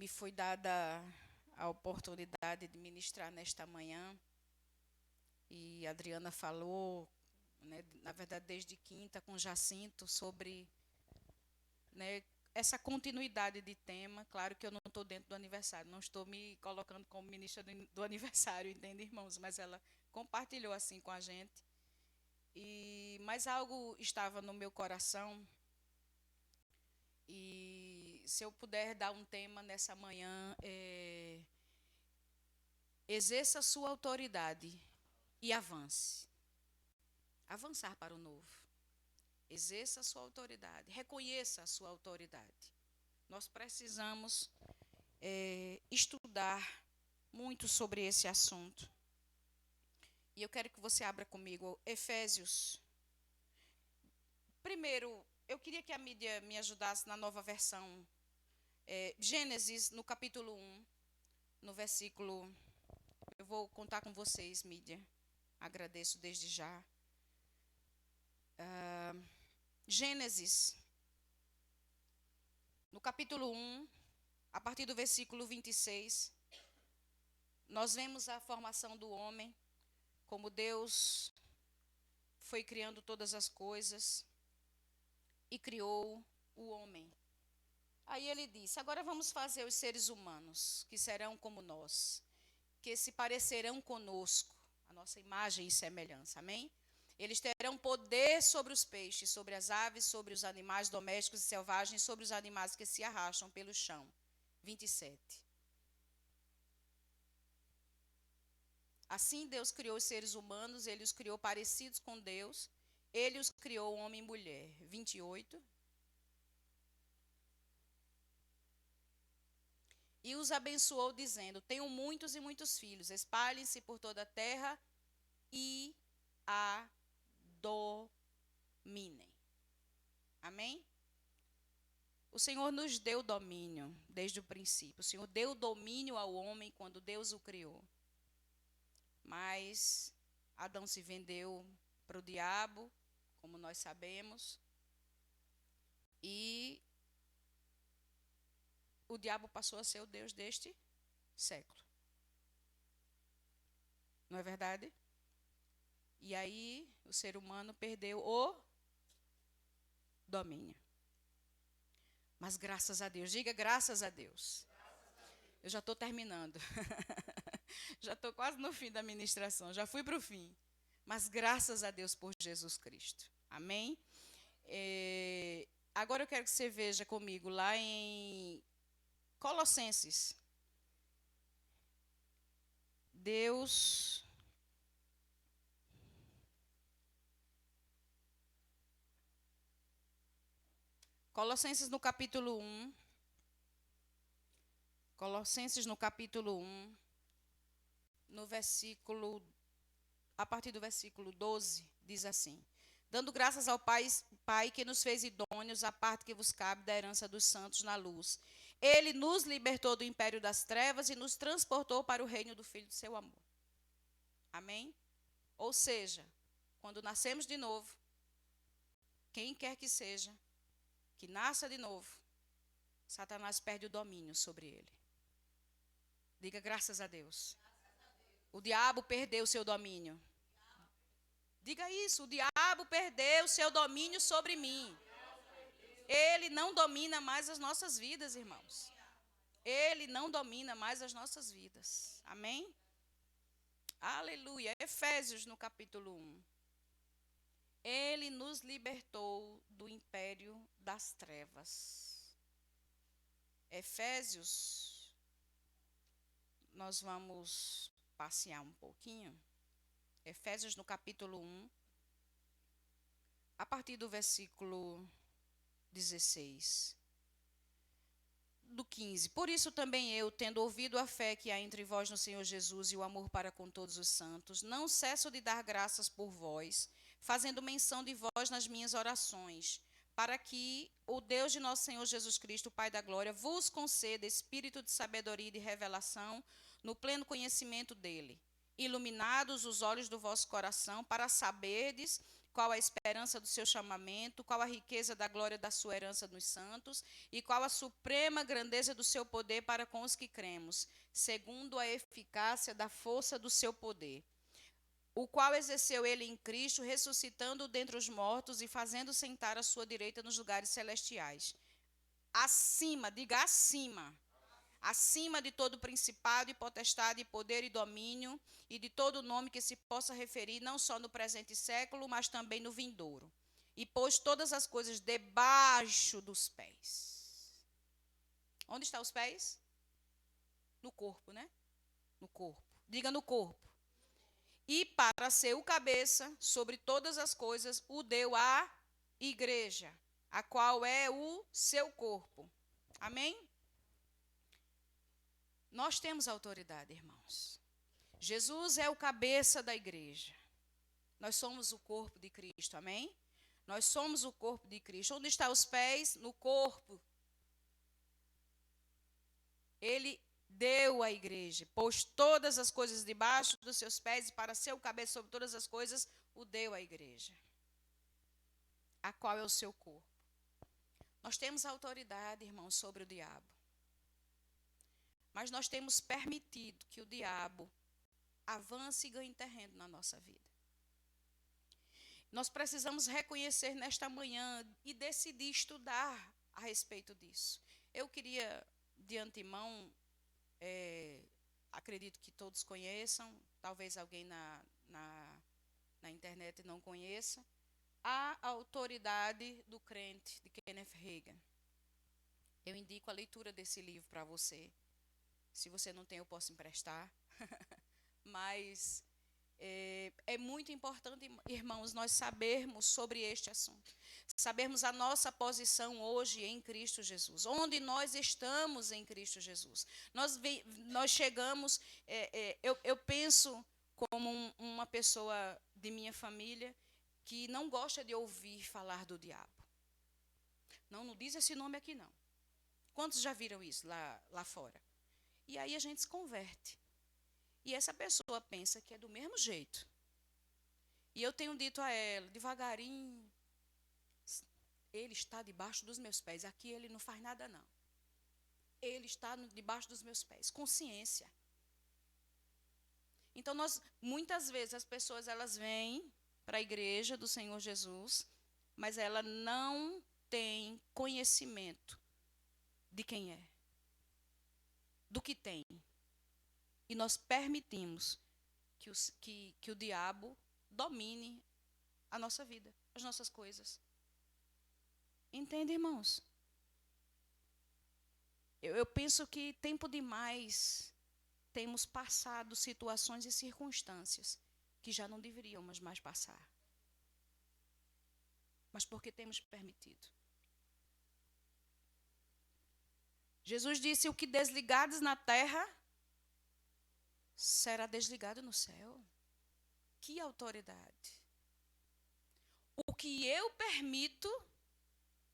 foi dada a oportunidade de ministrar nesta manhã. E a Adriana falou, né, na verdade desde quinta com Jacinto, sobre, né, essa continuidade de tema. Claro que eu não estou dentro do aniversário, não estou me colocando como ministra do aniversário, entende, irmãos? Mas ela compartilhou assim com a gente. Mas algo estava no meu coração, e se eu puder dar um tema nessa manhã, exerça sua autoridade e avance. Avançar para o novo. Exerça a sua autoridade, reconheça a sua autoridade. Nós precisamos estudar muito sobre esse assunto. E eu quero que você abra comigo Efésios. Primeiro, eu queria que a mídia me ajudasse na nova versão. Gênesis, no capítulo 1, no versículo... Eu vou contar com vocês, mídia. Agradeço desde já. Gênesis, no capítulo 1, a partir do versículo 26, nós vemos a formação do homem, como Deus foi criando todas as coisas e criou o homem. Aí ele disse: agora vamos fazer os seres humanos, que serão como nós, que se parecerão conosco, a nossa imagem e semelhança, amém? Eles terão poder sobre os peixes, sobre as aves, sobre os animais domésticos e selvagens, sobre os animais que se arrastam pelo chão. 27. Assim Deus criou os seres humanos, ele os criou parecidos com Deus, ele os criou homem e mulher. 28. E os abençoou, dizendo: tenham muitos e muitos filhos, espalhem-se por toda a terra e a dominem. Amém? O Senhor nos deu domínio desde o princípio. O Senhor deu domínio ao homem quando Deus o criou. Mas Adão se vendeu para o diabo, como nós sabemos. E o diabo passou a ser o Deus deste século. Não é verdade? E aí o ser humano perdeu o domínio. Mas graças a Deus, diga graças a Deus. Eu já estou terminando. Já estou quase no fim da ministração, já fui para o fim. Mas graças a Deus por Jesus Cristo. Amém? Agora eu quero que você veja comigo lá em Colossenses. Deus... Colossenses no capítulo 1. Colossenses no capítulo 1, no versículo, a partir do versículo 12, diz assim: dando graças ao Pai que nos fez idôneos à parte que vos cabe da herança dos santos na luz. Ele nos libertou do império das trevas e nos transportou para o reino do Filho do seu amor. Amém? Ou seja, quando nascemos de novo, quem quer que seja, que nasça de novo, Satanás perde o domínio sobre ele. Diga graças a Deus. O diabo perdeu o seu domínio. Diga isso, o diabo perdeu o seu domínio sobre mim. Ele não domina mais as nossas vidas, irmãos. Ele não domina mais as nossas vidas. Amém? Aleluia. Efésios no capítulo 1. Ele nos libertou do império das trevas. Efésios, nós vamos passear um pouquinho. Efésios no capítulo 1, a partir do versículo 16. Do 15. Por isso também eu, tendo ouvido a fé que há entre vós no Senhor Jesus e o amor para com todos os santos, não cesso de dar graças por vós, fazendo menção de vós nas minhas orações, para que o Deus de nosso Senhor Jesus Cristo, o Pai da glória, vos conceda espírito de sabedoria e de revelação no pleno conhecimento dele, iluminados os olhos do vosso coração, para saberdes qual a esperança do seu chamamento, qual a riqueza da glória da sua herança nos santos, e qual a suprema grandeza do seu poder para com os que cremos, segundo a eficácia da força do seu poder, o qual exerceu ele em Cristo, ressuscitando-o dentre os mortos e fazendo sentar à sua direita nos lugares celestiais. Acima, diga acima. Acima de todo principado e potestade, e poder e domínio, e de todo nome que se possa referir, não só no presente século, mas também no vindouro. E pôs todas as coisas debaixo dos pés. Onde estão os pés? No corpo, né? No corpo. Diga no corpo. E para ser o cabeça sobre todas as coisas, o deu à igreja, a qual é o seu corpo. Amém? Nós temos autoridade, irmãos. Jesus é o cabeça da igreja. Nós somos o corpo de Cristo, amém? Nós somos o corpo de Cristo. Onde estão os pés? No corpo. Ele deu à igreja, pôs todas as coisas debaixo dos seus pés e para ser o cabeça sobre todas as coisas, o deu à igreja, a qual é o seu corpo. Nós temos autoridade, irmãos, sobre o diabo. Mas nós temos permitido que o diabo avance e ganhe terreno na nossa vida. Nós precisamos reconhecer nesta manhã e decidir estudar a respeito disso. Eu queria, de antemão, acredito que todos conheçam, talvez alguém na internet não conheça, a autoridade do crente, de Kenneth Hagin. Eu indico a leitura desse livro para você. Se você não tem, eu posso emprestar. Mas é muito importante, irmãos, nós sabermos sobre este assunto. Sabermos a nossa posição hoje em Cristo Jesus. Onde nós estamos em Cristo Jesus. Nós chegamos, eu penso como uma pessoa de minha família que não gosta de ouvir falar do diabo. Não diz esse nome aqui não. Quantos já viram isso lá fora? E aí a gente se converte. E essa pessoa pensa que é do mesmo jeito. E eu tenho dito a ela, devagarinho, ele está debaixo dos meus pés. Aqui ele não faz nada, não. Ele está debaixo dos meus pés. Consciência. Então, muitas vezes, as pessoas, elas vêm para a igreja do Senhor Jesus, mas ela não tem conhecimento de quem é, do que tem. E nós permitimos que o diabo domine a nossa vida, as nossas coisas. Entende, irmãos? Eu penso que tempo demais temos passado situações e circunstâncias que já não deveríamos mais passar. Mas porque temos permitido. Jesus disse, o que desligados na terra será desligado no céu. Que autoridade. O que eu permito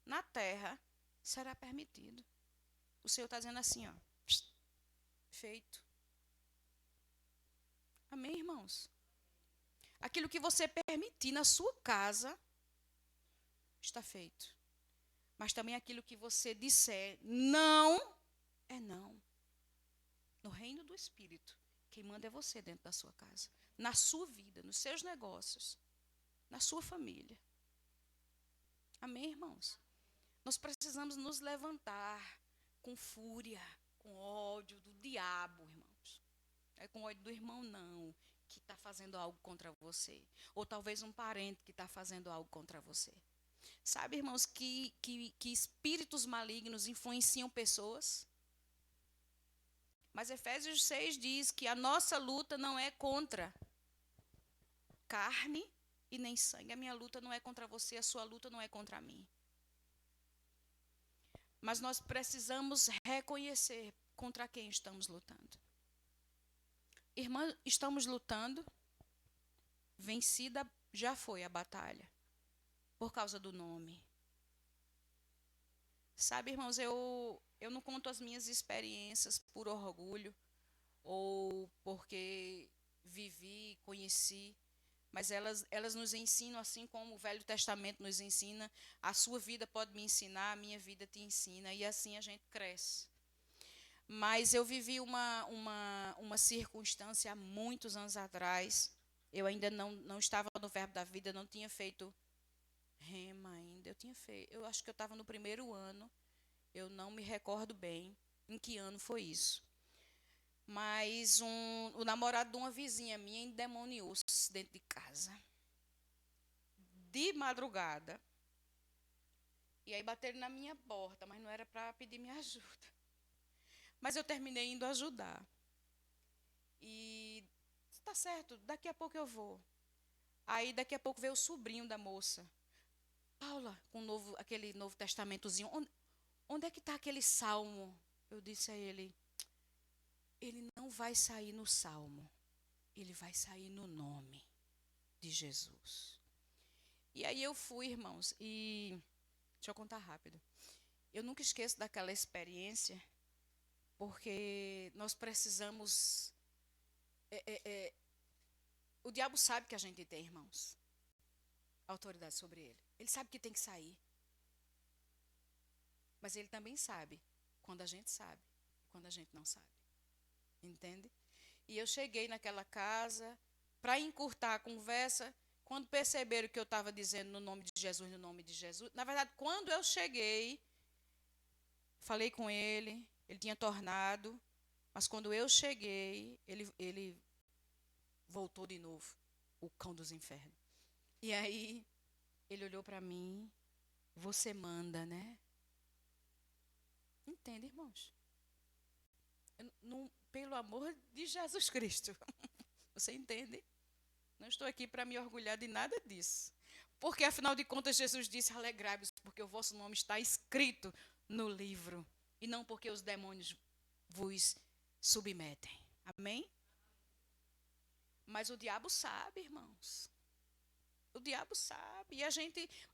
na terra será permitido. O Senhor está dizendo assim, ó, feito. Amém, irmãos? Aquilo que você permitir na sua casa está feito. Mas também aquilo que você disser não, é não. No reino do Espírito, quem manda é você dentro da sua casa. Na sua vida, nos seus negócios, na sua família. Amém, irmãos? Nós precisamos nos levantar com fúria, com ódio do diabo, irmãos. Não é com ódio do irmão, não, que está fazendo algo contra você. Ou talvez um parente que está fazendo algo contra você. Sabe, irmãos, que espíritos malignos influenciam pessoas? Mas Efésios 6 diz que a nossa luta não é contra carne e nem sangue. A minha luta não é contra você, a sua luta não é contra mim. Mas nós precisamos reconhecer contra quem estamos lutando. Irmã, estamos lutando. Vencida já foi a batalha. Por causa do nome. Sabe, irmãos, eu não conto as minhas experiências por orgulho ou porque vivi, conheci, mas elas nos ensinam assim como o Velho Testamento nos ensina. A sua vida pode me ensinar, a minha vida te ensina, e assim a gente cresce. Mas eu vivi uma circunstância há muitos anos atrás. Eu ainda não estava no Verbo da Vida, não tinha feito rema ainda. Eu acho que eu estava no primeiro ano. Eu não me recordo bem em que ano foi isso. Mas o namorado de uma vizinha minha endemoniou-se dentro de casa. De madrugada. E aí bateram na minha porta, mas não era para pedir minha ajuda. Mas eu terminei indo ajudar. E tá certo, daqui a pouco eu vou. Aí daqui a pouco veio o sobrinho da moça. Paula, com aquele Novo Testamentozinho. Onde é que está aquele salmo? Eu disse a ele não vai sair no salmo. Ele vai sair no nome de Jesus. E aí eu fui, irmãos, e deixa eu contar rápido. Eu nunca esqueço daquela experiência, porque nós precisamos. O diabo sabe que a gente tem, irmãos, autoridade sobre ele. Ele sabe que tem que sair. Mas ele também sabe quando a gente sabe e quando a gente não sabe. Entende? E eu cheguei naquela casa para encurtar a conversa. Quando perceberam que eu estava dizendo no nome de Jesus, no nome de Jesus. Na verdade, quando eu cheguei, falei com ele, ele tinha tornado. Mas quando eu cheguei, ele voltou de novo, o cão dos infernos. E aí, ele olhou para mim, você manda, né? Entende, irmãos? Pelo amor de Jesus Cristo. Você entende? Não estou aqui para me orgulhar de nada disso. Porque, afinal de contas, Jesus disse, alegrai-vos, porque o vosso nome está escrito no livro. E não porque os demônios vos submetem. Amém? Mas o diabo sabe, irmãos. O diabo sabe. E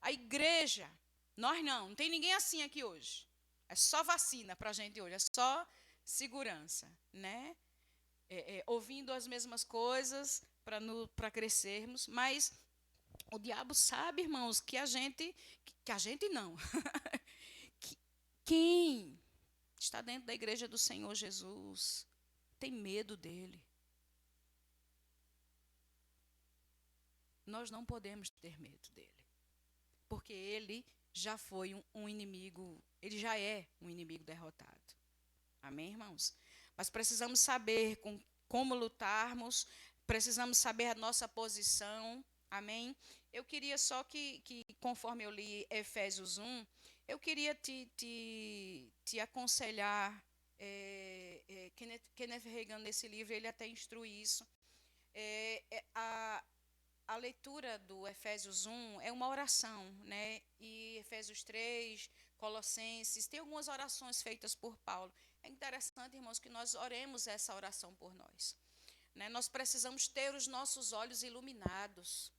a igreja, nós não tem ninguém assim aqui hoje. É só vacina para a gente hoje, é só segurança, né? Ouvindo as mesmas coisas para crescermos, mas o diabo sabe, irmãos, que a gente não. Quem está dentro da igreja do Senhor Jesus tem medo dele. Nós não podemos ter medo dele, porque ele já foi um inimigo, ele já é um inimigo derrotado. Amém, irmãos? Mas precisamos saber como lutarmos, precisamos saber a nossa posição. Amém? Eu queria só que conforme eu li Efésios 1, eu queria te aconselhar. Kenneth Reagan, nesse livro, ele até instrui isso. A leitura do Efésios 1 é uma oração, né? E Efésios 3, Colossenses, tem algumas orações feitas por Paulo. É interessante, irmãos, que nós oremos essa oração por nós. Né? Nós precisamos ter os nossos olhos iluminados.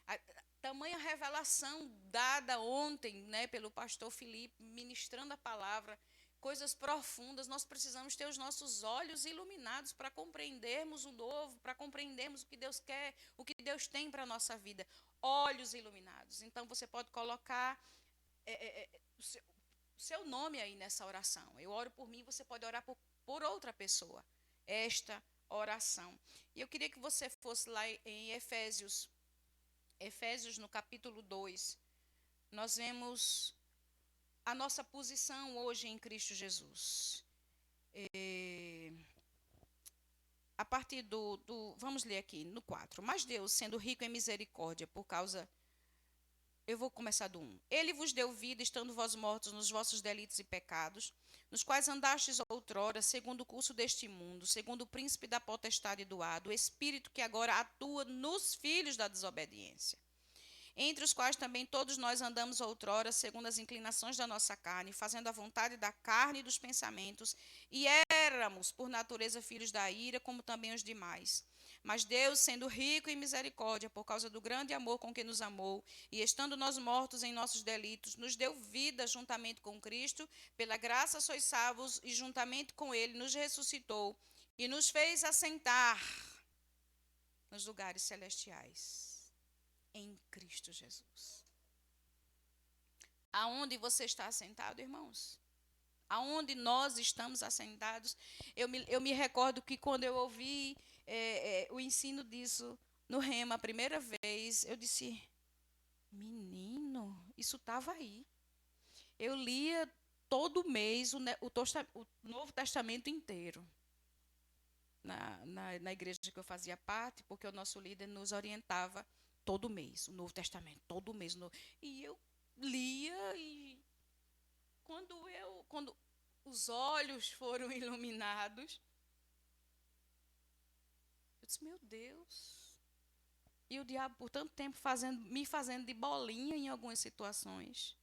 A tamanha revelação dada ontem, né, pelo pastor Felipe, ministrando a palavra, coisas profundas, nós precisamos ter os nossos olhos iluminados para compreendermos o novo, para compreendermos o que Deus quer, o que Deus tem para a nossa vida. Olhos iluminados. Então, você pode colocar o seu nome aí nessa oração. Eu oro por mim, você pode orar por outra pessoa. Esta oração. E eu queria que você fosse lá em Efésios no capítulo 2. Nós vemos a nossa posição hoje em Cristo Jesus. A partir vamos ler aqui no 4. Mas Deus, sendo rico em misericórdia, por causa. Eu vou começar do 1. Ele vos deu vida, estando vós mortos nos vossos delitos e pecados, nos quais andastes outrora, segundo o curso deste mundo, segundo o príncipe da potestade do ar, do espírito que agora atua nos filhos da desobediência, entre os quais também todos nós andamos outrora, segundo as inclinações da nossa carne, fazendo a vontade da carne e dos pensamentos, e éramos, por natureza, filhos da ira, como também os demais. Mas Deus, sendo rico em misericórdia, por causa do grande amor com que nos amou, e estando nós mortos em nossos delitos, nos deu vida juntamente com Cristo, pela graça sois salvos, e juntamente com Ele nos ressuscitou, e nos fez assentar nos lugares celestiais. em Cristo Jesus. Aonde você está assentado, irmãos? Aonde nós estamos assentados? Eu me recordo que quando eu ouvi o ensino disso no Rema a primeira vez, eu disse, menino, isso estava aí. Eu lia todo mês o Novo Testamento inteiro. Na igreja que eu fazia parte, porque o nosso líder nos orientava todo mês, o Novo Testamento, todo mês. E eu lia e quando os olhos foram iluminados, eu disse, meu Deus. E o diabo, por tanto tempo, me fazendo de bolinha em algumas situações.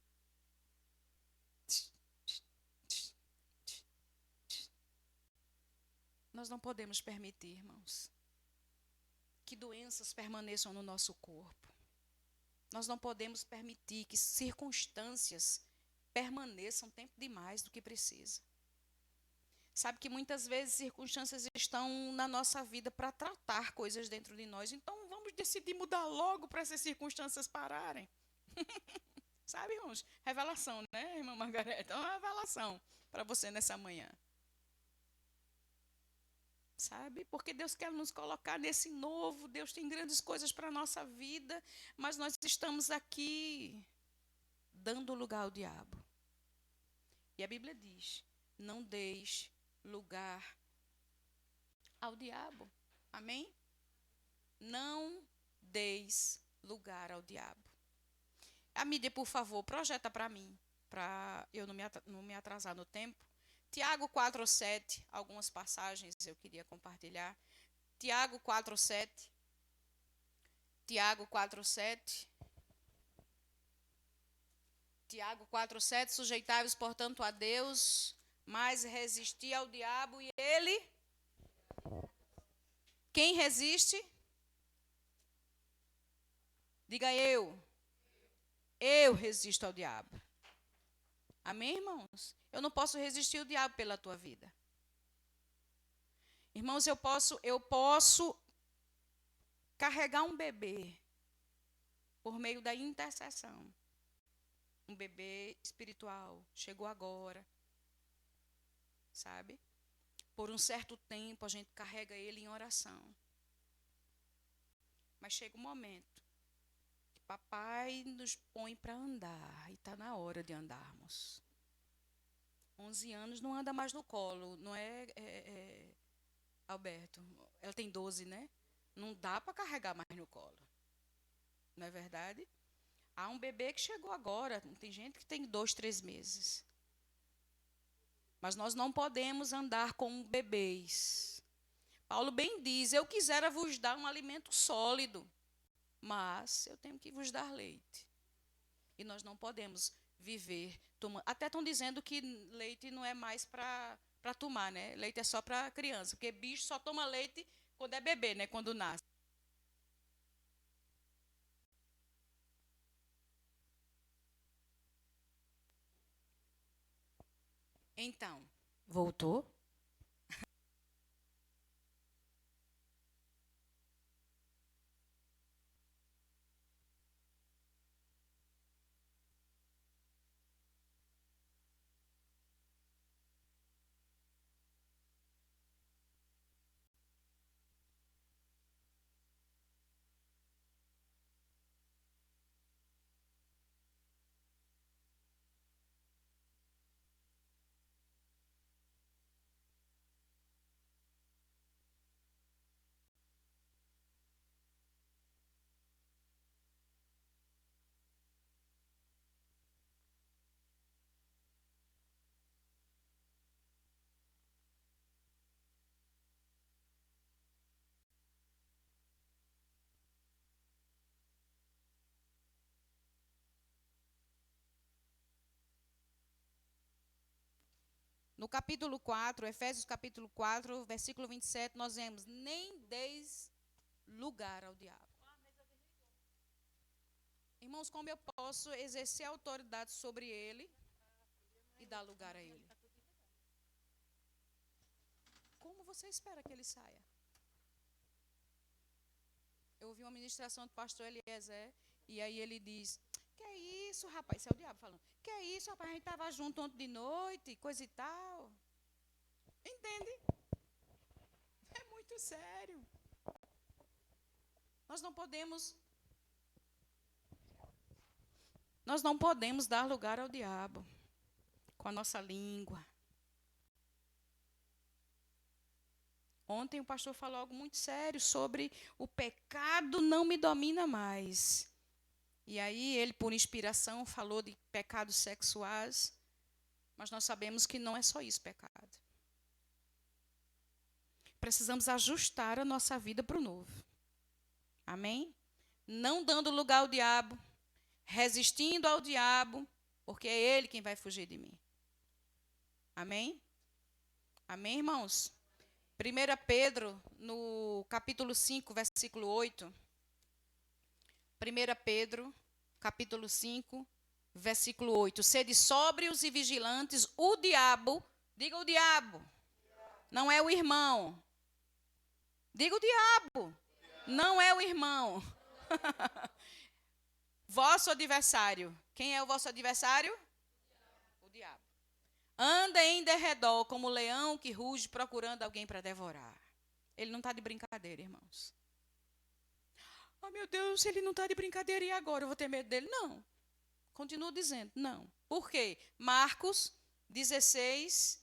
Nós não podemos permitir, irmãos, que doenças permaneçam no nosso corpo. Nós não podemos permitir que circunstâncias permaneçam tempo demais do que precisa. Sabe que muitas vezes circunstâncias estão na nossa vida para tratar coisas dentro de nós. Então vamos decidir mudar logo para essas circunstâncias pararem. Sabe, irmãos? Revelação, né, irmã Margareta? Uma revelação para você nessa manhã. Sabe? Porque Deus quer nos colocar nesse novo. Deus tem grandes coisas para a nossa vida. Mas nós estamos aqui dando lugar ao diabo. E a Bíblia diz, não deis lugar ao diabo. Amém? Não deis lugar ao diabo. A mídia, por favor, projeta para mim, para eu não me atrasar no tempo. Tiago 4:7, algumas passagens eu queria compartilhar. Tiago 4:7. Tiago 4:7. Tiago 4:7, sujeitai-vos, portanto, a Deus, mas resisti ao diabo e ele... Quem resiste? Diga eu. Eu resisto ao diabo. Amém, irmãos? Eu não posso resistir ao diabo pela tua vida. Irmãos, eu posso carregar um bebê por meio da intercessão. Um bebê espiritual, chegou agora. Sabe? Por um certo tempo a gente carrega ele em oração. Mas chega um momento que papai nos põe para andar e está na hora de andarmos. 11 anos não anda mais no colo, não é, Alberto? Ela tem 12, né? Não dá para carregar mais no colo. Não é verdade? Há um bebê que chegou agora, tem gente que tem 2, 3 meses. Mas nós não podemos andar como bebês. Paulo bem diz, eu quisera vos dar um alimento sólido, mas eu tenho que vos dar leite. E nós não podemos viver tomando. Até estão dizendo que leite não é mais para tomar, né? Leite é só para criança, porque bicho só toma leite quando é bebê, né? Quando nasce. Então, voltou? No capítulo 4, Efésios capítulo 4, versículo 27, nós vemos, nem deis lugar ao diabo. Irmãos, como eu posso exercer autoridade sobre ele e dar lugar a ele? Como você espera que ele saia? eu ouvi uma ministração do pastor Eliezer, e aí ele diz, que é isso, rapaz? Isso é o diabo falando. Que é isso, rapaz? A gente estava junto ontem de noite, coisa e tal. Entende? É muito sério. Nós não podemos dar lugar ao diabo com a nossa língua. Ontem o pastor falou algo muito sério sobre o pecado não me domina mais. E aí ele, por inspiração, falou de pecados sexuais, mas nós sabemos que não é só isso pecado. Precisamos ajustar a nossa vida para o novo. Amém? Não dando lugar ao diabo, resistindo ao diabo, porque é ele quem vai fugir de mim. Amém? Amém, irmãos? 1 Pedro, no capítulo 5, versículo 8. 1 Pedro, capítulo 5, versículo 8. Sede sóbrios e vigilantes, o diabo, diga o diabo, não é o irmão. Diga o diabo, não é o irmão. Vosso adversário. Quem é o vosso adversário? O diabo. Anda em derredor como leão que ruge procurando alguém para devorar. Ele não está de brincadeira, irmãos. Oh, meu Deus, ele não está de brincadeira, e agora? Eu vou ter medo dele? Não. Continuo dizendo, não. Por quê? Marcos 16,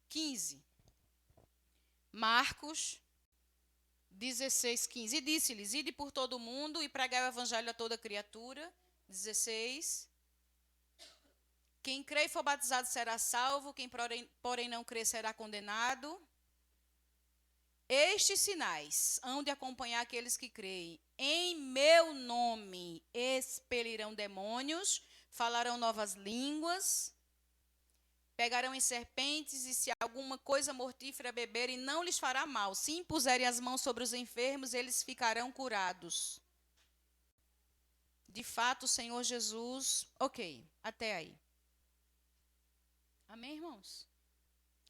15. Marcos 16, 15. E disse-lhes, ide por todo o mundo e pregai o evangelho a toda criatura. 16. Quem crê e for batizado será salvo, quem porém não crê será condenado. Estes sinais hão de acompanhar aqueles que creem. Em meu nome expelirão demônios, falarão novas línguas, pegarão em serpentes, e se alguma coisa mortífera beberem, não lhes fará mal. Se impuserem as mãos sobre os enfermos, eles ficarão curados. De fato, o Senhor Jesus... Ok, até aí. Amém, irmãos?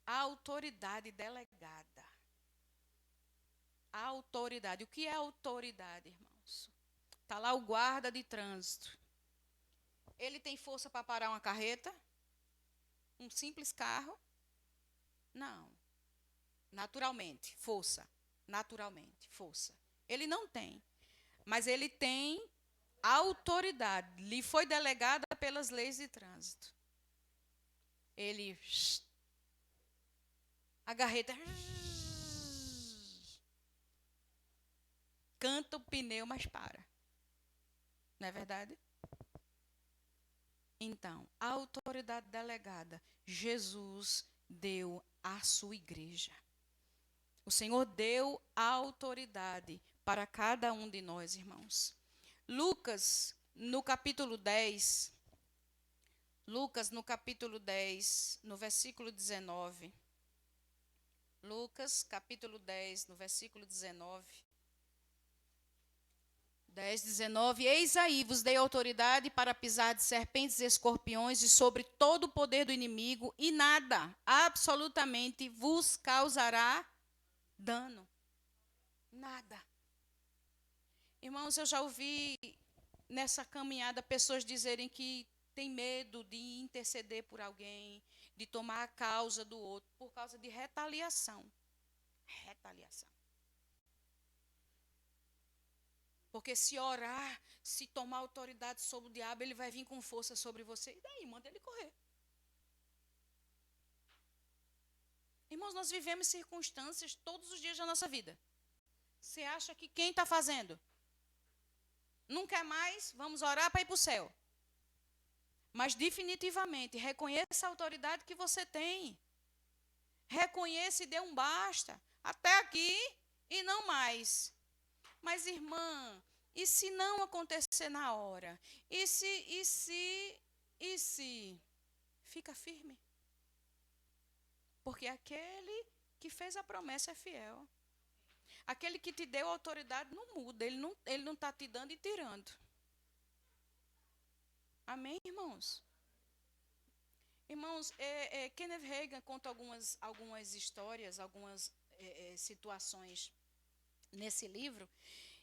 A autoridade delegada. A autoridade. O que é autoridade, irmãos? Está lá o guarda de trânsito. Ele tem força para parar uma carreta? Um simples carro? Não. Naturalmente, força. Naturalmente, força. Ele não tem. Mas ele tem autoridade. Lhe foi delegada pelas leis de trânsito. Ele... A carreta... Canta o pneu, mas para. Não é verdade? Então, a autoridade delegada, Jesus deu à sua igreja. O Senhor deu a autoridade para cada um de nós, irmãos. Lucas, no capítulo 10, no versículo 19. Lucas, capítulo 10, no versículo 19. 10, 19, eis aí, vos dei autoridade para pisar de serpentes e escorpiões e sobre todo o poder do inimigo, e nada, absolutamente, vos causará dano. Nada. Irmãos, eu já ouvi nessa caminhada pessoas dizerem que tem medo de interceder por alguém, de tomar a causa do outro, por causa de retaliação. Retaliação. Porque se orar, se tomar autoridade sobre o diabo, ele vai vir com força sobre você. E daí, manda ele correr. Irmãos, nós vivemos circunstâncias todos os dias da nossa vida. Você acha que quem está fazendo? Não quer mais? Vamos orar para ir para o céu. Mas definitivamente, reconheça a autoridade que você tem. Reconheça e dê um basta. Até aqui e não mais. Mas, irmã, e se não acontecer na hora? E se? Fica firme. Porque aquele que fez a promessa é fiel. Aquele que te deu autoridade não muda. Ele não está te dando e tirando. Amém, irmãos? Irmãos, Kenneth Hagin conta algumas histórias, algumas situações nesse livro.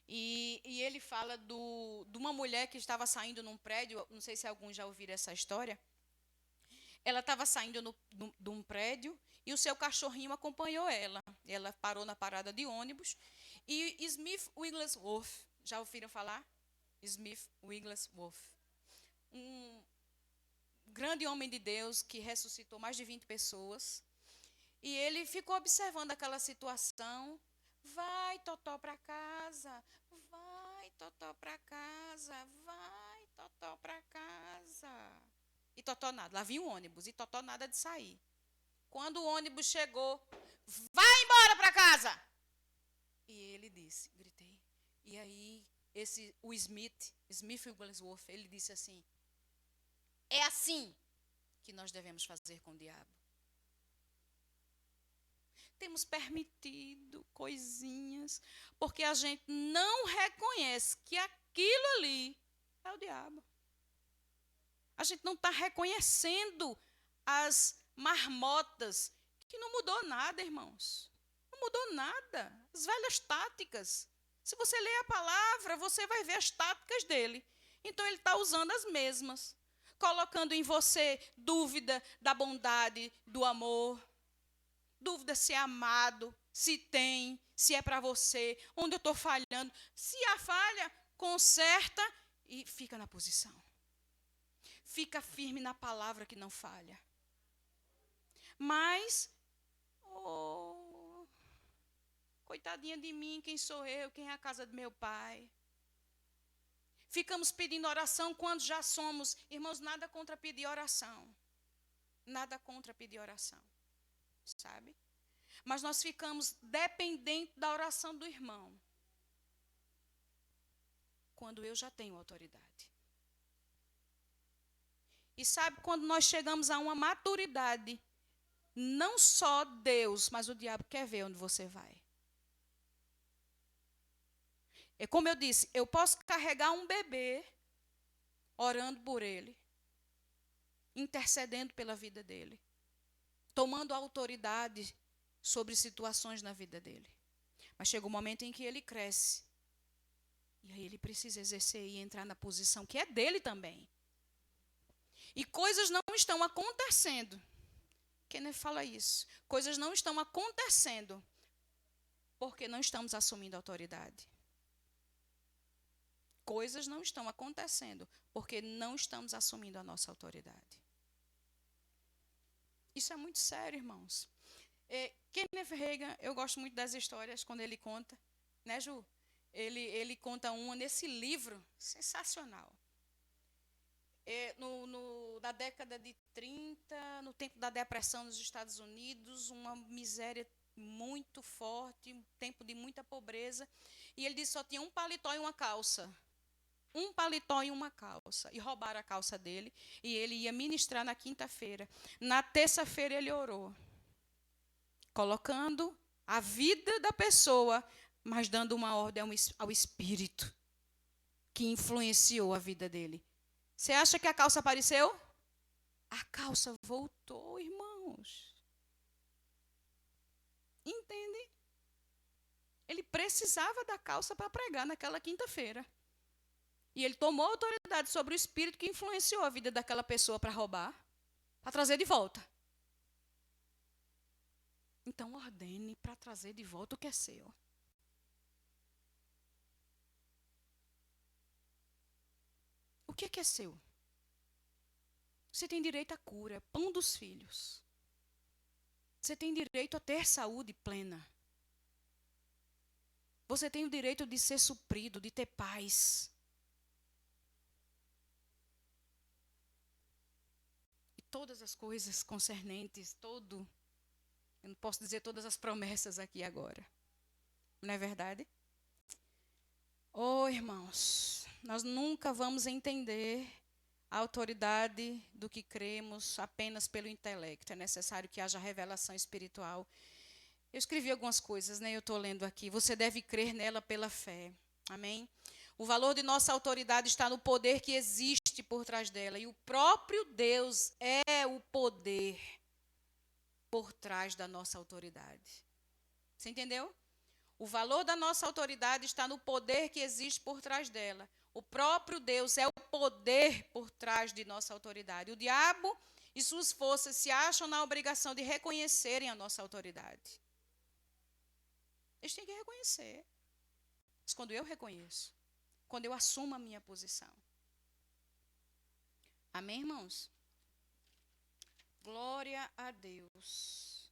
E ele fala de uma mulher que estava saindo num prédio, não sei se alguns já ouviram essa história. Ela estava saindo de um prédio e o seu cachorrinho acompanhou ela. Ela parou na parada de ônibus e Smith Wigglesworth, já ouviram falar? Smith Wigglesworth, um grande homem de Deus que ressuscitou mais de 20 pessoas. E ele ficou observando aquela situação. Vai, Totó, para casa. Vai, Totó, para casa. Vai, Totó, para casa. E Totó nada. Lá vinha o ônibus e Totó nada de sair. Quando o ônibus chegou, vai embora para casa. E ele disse, gritei. E aí, o Smith Wigglesworth, ele disse assim: é assim que nós devemos fazer com o diabo. Temos permitido coisinhas, porque a gente não reconhece que aquilo ali é o diabo. A gente não está reconhecendo as marmotas, que não mudou nada, irmãos. Não mudou nada. As velhas táticas. Se você ler a palavra, você vai ver as táticas dele. Então, ele está usando as mesmas, colocando em você dúvida da bondade, do amor. Dúvida se é amado, se tem, se é para você, onde eu estou falhando. Se há falha, conserta e fica na posição. Fica firme na palavra que não falha. Mas, coitadinha de mim, quem sou eu, quem é a casa do meu pai? Ficamos pedindo oração quando já somos. Irmãos, nada contra pedir oração. Nada contra pedir oração. Sabe? Mas nós ficamos dependentes da oração do irmão. Quando eu já tenho autoridade. E sabe, quando nós chegamos a uma maturidade, não só Deus, mas o diabo quer ver onde você vai. É como eu disse, eu posso carregar um bebê, orando por ele, intercedendo pela vida dele, tomando autoridade sobre situações na vida dele. Mas chega um momento em que ele cresce. E aí ele precisa exercer e entrar na posição que é dele também. E coisas não estão acontecendo. Kenneth fala isso. Coisas não estão acontecendo porque não estamos assumindo autoridade. Coisas não estão acontecendo porque não estamos assumindo a nossa autoridade. Isso é muito sério, irmãos. Kenneth Reagan, eu gosto muito das histórias quando ele conta, né, Ju? Ele conta uma nesse livro sensacional. Na década de 30, no tempo da depressão nos Estados Unidos, uma miséria muito forte, um tempo de muita pobreza. E ele disse que só tinha um paletó e uma calça. Um paletó e uma calça. E roubaram a calça dele. E ele ia ministrar na quinta-feira. Na terça-feira ele orou, colocando a vida da pessoa, mas dando uma ordem ao espírito que influenciou a vida dele. Você acha que a calça apareceu? A calça voltou, irmãos. Entende? Ele precisava da calça para pregar naquela quinta-feira. E ele tomou autoridade sobre o espírito que influenciou a vida daquela pessoa para roubar, para trazer de volta. Então, ordene para trazer de volta o que é seu. O que é seu? Você tem direito à cura, pão dos filhos. Você tem direito a ter saúde plena. Você tem o direito de ser suprido, de ter paz. E todas as coisas concernentes, eu não posso dizer todas as promessas aqui agora. Não é verdade? Irmãos, nós nunca vamos entender a autoridade do que cremos apenas pelo intelecto. É necessário que haja revelação espiritual. Eu escrevi algumas coisas, né? Eu estou lendo aqui. Você deve crer nela pela fé. Amém? O valor de nossa autoridade está no poder que existe por trás dela. E o próprio Deus é o poder por trás da nossa autoridade. Você entendeu? O valor da nossa autoridade está no poder que existe por trás dela. O próprio Deus é o poder por trás de nossa autoridade. O diabo e suas forças se acham na obrigação de reconhecerem a nossa autoridade. Eles têm que reconhecer. Mas quando eu reconheço, quando eu assumo a minha posição. Amém, irmãos? Glória a Deus.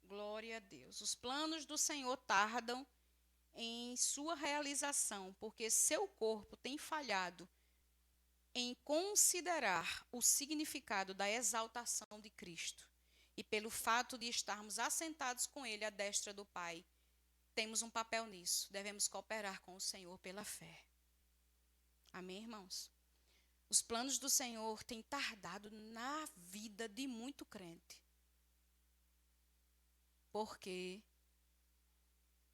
Glória a Deus. Os planos do Senhor tardam em sua realização, porque seu corpo tem falhado em considerar o significado da exaltação de Cristo. E pelo fato de estarmos assentados com Ele à destra do Pai, temos um papel nisso. Devemos cooperar com o Senhor pela fé. Amém, irmãos? Os planos do Senhor têm tardado na vida de muito crente. Porque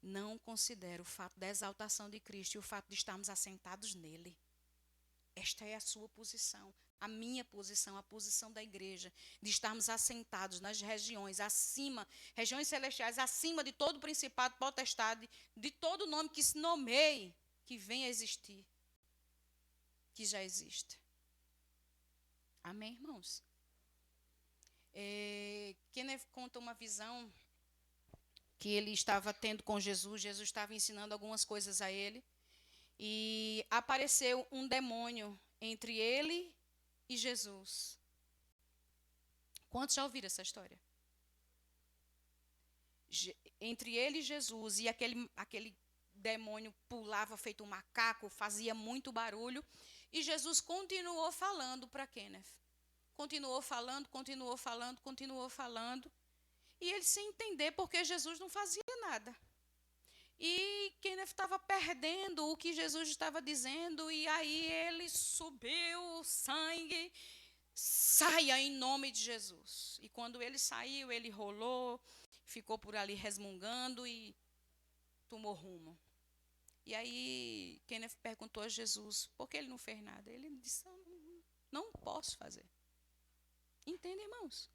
não considera o fato da exaltação de Cristo e o fato de estarmos assentados nele. Esta é a sua posição, a minha posição, a posição da igreja, de estarmos assentados nas regiões acima, regiões celestiais, acima de todo principado, potestade, de todo nome que se nomeie, que venha a existir, que já existe. Amém, irmãos? Kenneth conta uma visão que ele estava tendo com Jesus. Jesus estava ensinando algumas coisas a ele. E apareceu um demônio entre ele e Jesus. Quantos já ouviram essa história? Entre ele e Jesus, e aquele demônio pulava feito um macaco, fazia muito barulho, e Jesus continuou falando para Kenneth. Continuou falando, e ele sem entender porque Jesus não fazia nada. E Kenneth estava perdendo o que Jesus estava dizendo, e aí ele subiu o sangue, saia em nome de Jesus. E quando ele saiu, ele rolou, ficou por ali resmungando e tomou rumo. E aí Kenneth perguntou a Jesus, por que ele não fez nada? Ele disse, não posso fazer. Entende, irmãos?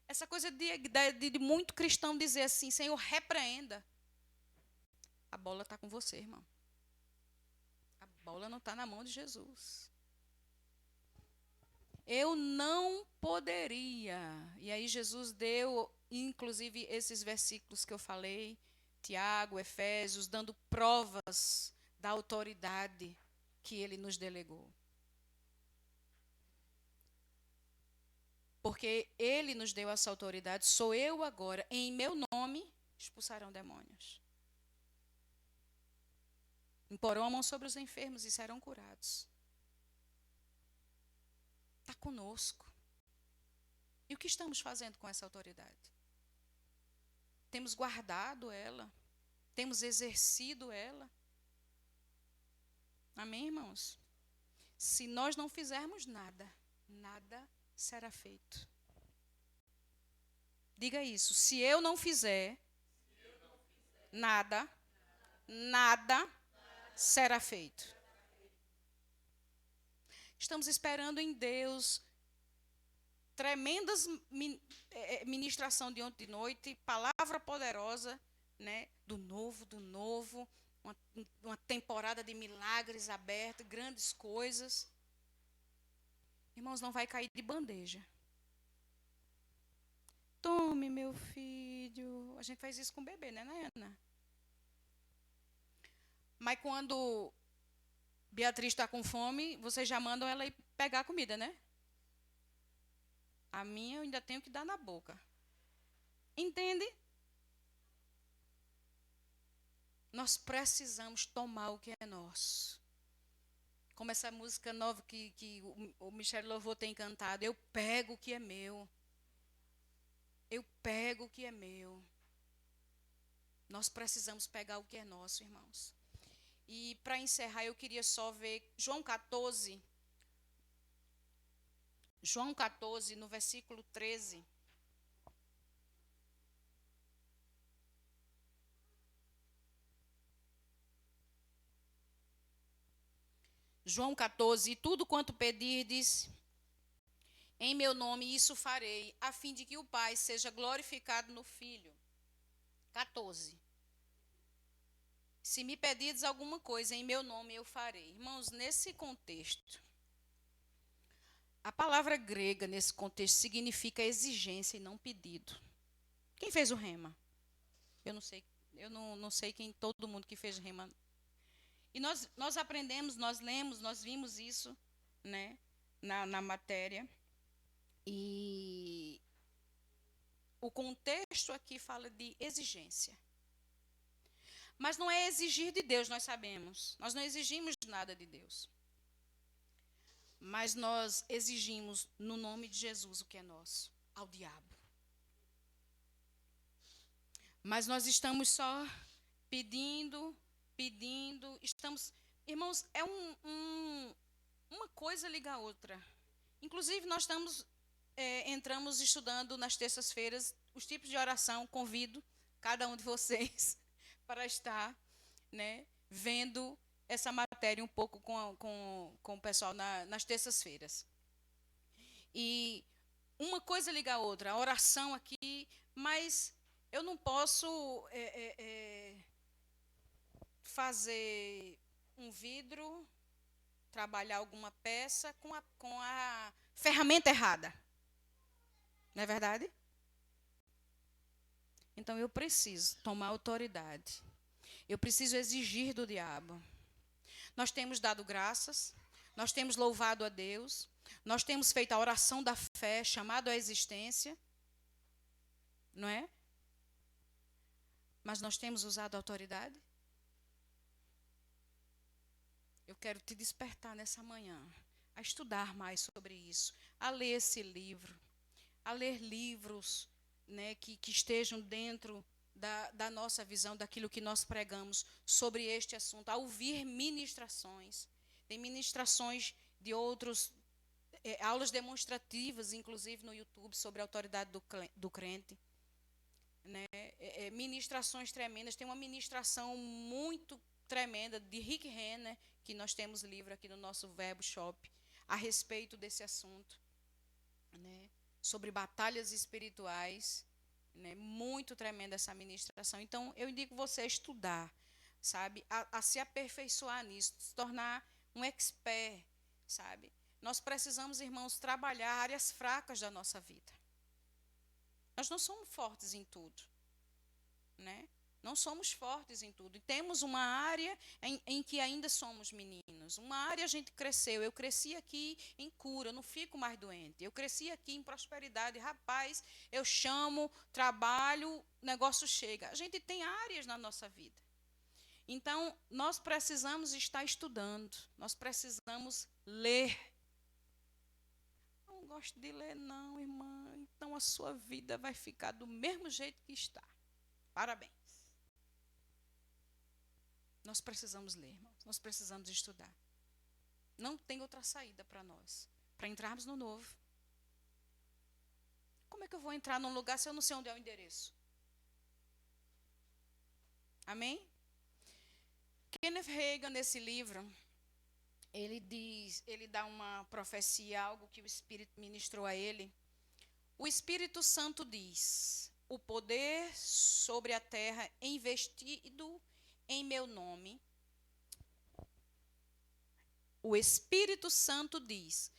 Essa coisa de muito cristão dizer assim, Senhor, repreenda. A bola está com você, irmão. A bola não está na mão de Jesus. Eu não poderia. E aí Jesus deu, inclusive, esses versículos que eu falei, Tiago, Efésios, dando provas da autoridade que ele nos delegou. Porque ele nos deu essa autoridade, sou eu agora, em meu nome, expulsarão demônios. Imporão a mão sobre os enfermos e serão curados. Está conosco. E o que estamos fazendo com essa autoridade? Temos guardado ela? Temos exercido ela? Amém, irmãos? Se nós não fizermos nada, nada será feito. Diga isso. Se eu não fizer, nada será feito. Estamos esperando em Deus tremendas ministração de ontem de noite, palavra poderosa, né, do novo, uma temporada de milagres aberta, grandes coisas. Irmãos, não vai cair de bandeja. Tome, meu filho. A gente faz isso com o bebê, né, Ana? Mas quando Beatriz está com fome, vocês já mandam ela ir pegar a comida, né? A minha eu ainda tenho que dar na boca. Entende? Nós precisamos tomar o que é nosso. Como essa música nova que o Michel Louvor tem cantado. Eu pego o que é meu. Eu pego o que é meu. Nós precisamos pegar o que é nosso, irmãos. E para encerrar, eu queria só ver João 14. João 14, no versículo 13. João 14, e tudo quanto pedirdes em meu nome, isso farei, a fim de que o Pai seja glorificado no Filho. 14. Se me pedirdes alguma coisa em meu nome, eu farei. Irmãos, nesse contexto, a palavra grega nesse contexto significa exigência e não pedido. Quem fez o rema? Eu não sei quem, todo mundo que fez rema. E nós aprendemos, nós lemos, nós vimos isso, né, na matéria. E o contexto aqui fala de exigência. Mas não é exigir de Deus, nós sabemos. Nós não exigimos nada de Deus. Mas nós exigimos no nome de Jesus o que é nosso, ao diabo. Mas nós estamos só pedindo, estamos... Irmãos, é uma coisa liga a outra. Inclusive, nós entramos estudando nas terças-feiras os tipos de oração. Convido cada um de vocês para estar, né, vendo essa matéria um pouco com o pessoal nas terças-feiras. E uma coisa liga a outra, a oração aqui, mas eu não posso fazer um vidro, trabalhar alguma peça com a ferramenta errada. Não é verdade? Então eu preciso tomar autoridade. Eu preciso exigir do diabo. Nós temos dado graças, nós temos louvado a Deus, nós temos feito a oração da fé, chamado à existência, não é? Mas nós temos usado a autoridade? Eu quero te despertar nessa manhã a estudar mais sobre isso, a ler esse livro, a ler livros, né, que estejam dentro da nossa visão, daquilo que nós pregamos sobre este assunto, a ouvir ministrações. Tem ministrações de outros, aulas demonstrativas, inclusive no YouTube, sobre a autoridade do crente. Né? Ministrações tremendas. Tem uma ministração muito tremenda de Rick Renner, que nós temos livro aqui no nosso Verbo Shop, a respeito desse assunto, né? Sobre batalhas espirituais, né? Muito tremenda essa ministração. Então, eu indico você a estudar, sabe? A se aperfeiçoar nisso, se tornar um expert, sabe? Nós precisamos, irmãos, trabalhar áreas fracas da nossa vida. Nós não somos fortes em tudo, né? Não somos fortes em tudo. E temos uma área em que ainda somos meninos. Uma área a gente cresceu. Eu cresci aqui em cura, eu não fico mais doente. Eu cresci aqui em prosperidade. Rapaz, eu chamo, trabalho, negócio chega. A gente tem áreas na nossa vida. Então, nós precisamos estar estudando. Nós precisamos ler. Não gosto de ler, não, irmã. Então, a sua vida vai ficar do mesmo jeito que está. Parabéns. Nós precisamos ler, irmãos. Nós precisamos estudar. Não tem outra saída para nós. Para entrarmos no novo. Como é que eu vou entrar num lugar se eu não sei onde é o endereço? Amém? Kenneth Hagin, nesse livro, ele dá uma profecia, algo que o Espírito ministrou a ele. O Espírito Santo diz: o poder sobre a terra é investido em meu nome. O Espírito Santo diz: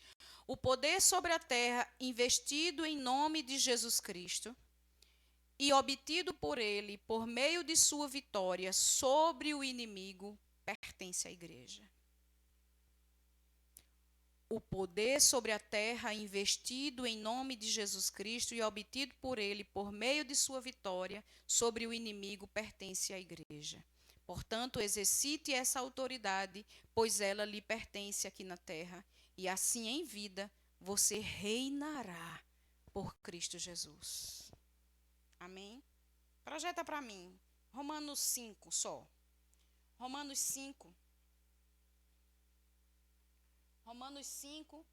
o poder sobre a terra investido em nome de Jesus Cristo e obtido por ele por meio de sua vitória sobre o inimigo pertence à igreja. O poder sobre a terra investido em nome de Jesus Cristo e obtido por ele por meio de sua vitória sobre o inimigo pertence à igreja. Portanto, exercite essa autoridade, pois ela lhe pertence aqui na terra, e assim em vida você reinará por Cristo Jesus. Amém? Projeta para mim, Romanos 5 só. Romanos 5. Romanos 5,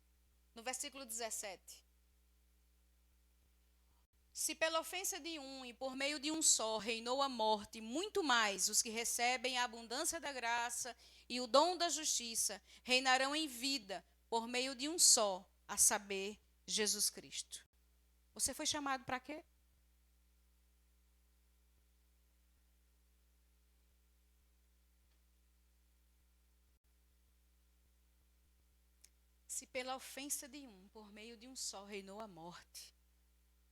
no versículo 17. Se pela ofensa de um e por meio de um só reinou a morte, muito mais os que recebem a abundância da graça e o dom da justiça reinarão em vida por meio de um só, a saber, Jesus Cristo. Você foi chamado para quê? Se pela ofensa de um, por meio de um só, reinou a morte,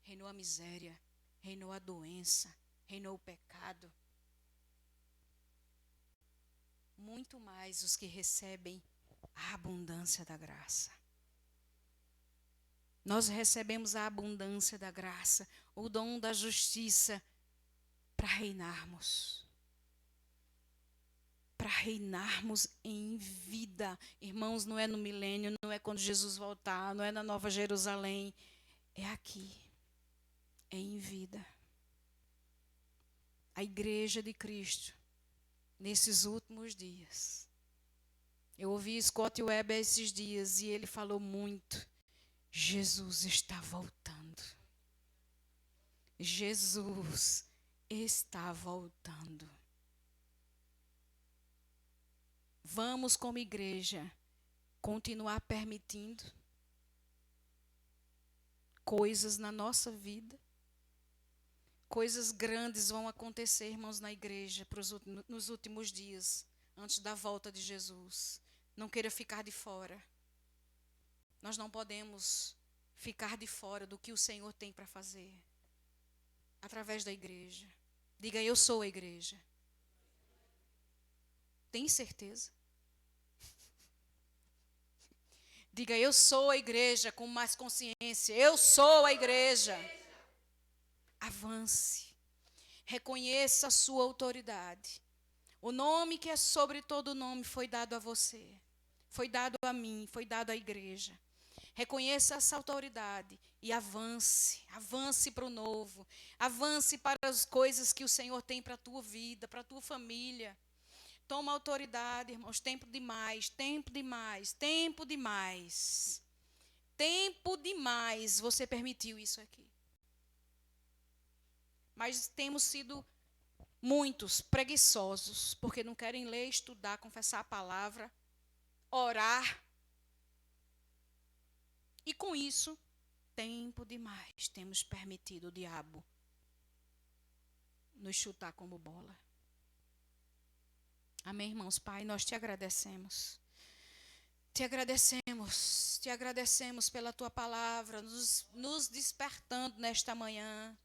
reinou a miséria, reinou a doença, reinou o pecado, muito mais os que recebem a abundância da graça. Nós recebemos a abundância da graça, o dom da justiça, para reinarmos. Para reinarmos em vida. Irmãos, não é no milênio, não é quando Jesus voltar, não é na Nova Jerusalém. É aqui. É em vida. A igreja de Cristo, nesses últimos dias. Eu ouvi Scott Webber esses dias e ele falou muito. Jesus está voltando. Jesus está voltando. Vamos, como igreja, continuar permitindo coisas na nossa vida. Coisas grandes vão acontecer, irmãos, na igreja nos últimos dias, antes da volta de Jesus. Não queira ficar de fora. Nós não podemos ficar de fora do que o Senhor tem para fazer. Através da igreja. Diga, eu sou a igreja. Tem certeza? Diga, eu sou a igreja, com mais consciência. Eu sou a igreja. Avance. Reconheça a sua autoridade. O nome que é sobre todo nome foi dado a você. Foi dado a mim, foi dado à igreja. Reconheça essa autoridade e avance. Avance para o novo. Avance para as coisas que o Senhor tem para a tua vida, para a tua família. Toma autoridade, irmãos. Tempo demais, tempo demais, tempo demais. Tempo demais você permitiu isso aqui. Mas temos sido muitos preguiçosos, porque não querem ler, estudar, confessar a palavra, orar. E com isso, tempo demais temos permitido o diabo nos chutar como bola. Amém, irmãos? Pai, nós te agradecemos. Te agradecemos pela tua palavra, nos despertando nesta manhã,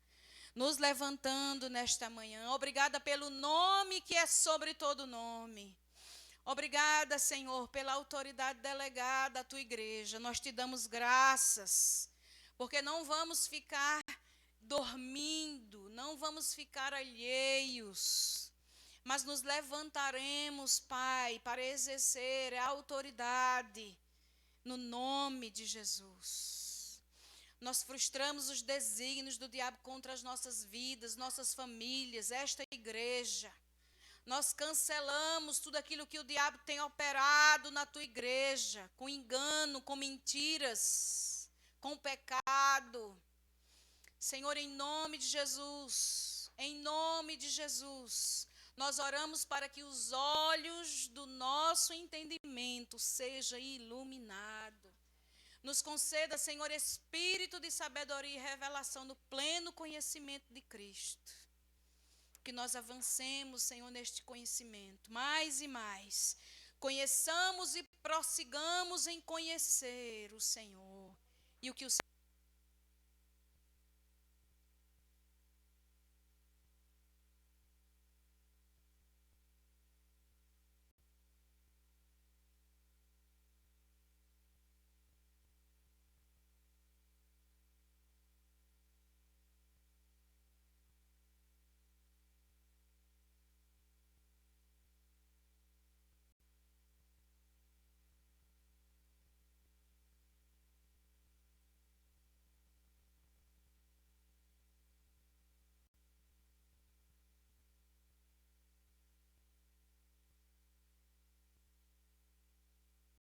nos levantando nesta manhã. Obrigada pelo nome que é sobre todo nome. Obrigada, Senhor, pela autoridade delegada à tua igreja. Nós te damos graças, porque não vamos ficar dormindo, não vamos ficar alheios, mas nos levantaremos, Pai, para exercer a autoridade no nome de Jesus. Nós frustramos os desígnios do diabo contra as nossas vidas, nossas famílias, esta igreja. Nós cancelamos tudo aquilo que o diabo tem operado na tua igreja, com engano, com mentiras, com pecado. Senhor, em nome de Jesus, nós oramos para que os olhos do nosso entendimento sejam iluminados. Nos conceda, Senhor, espírito de sabedoria e revelação no pleno conhecimento de Cristo. Que nós avancemos, Senhor, neste conhecimento, mais e mais. Conheçamos e prossigamos em conhecer o Senhor e o que o Senhor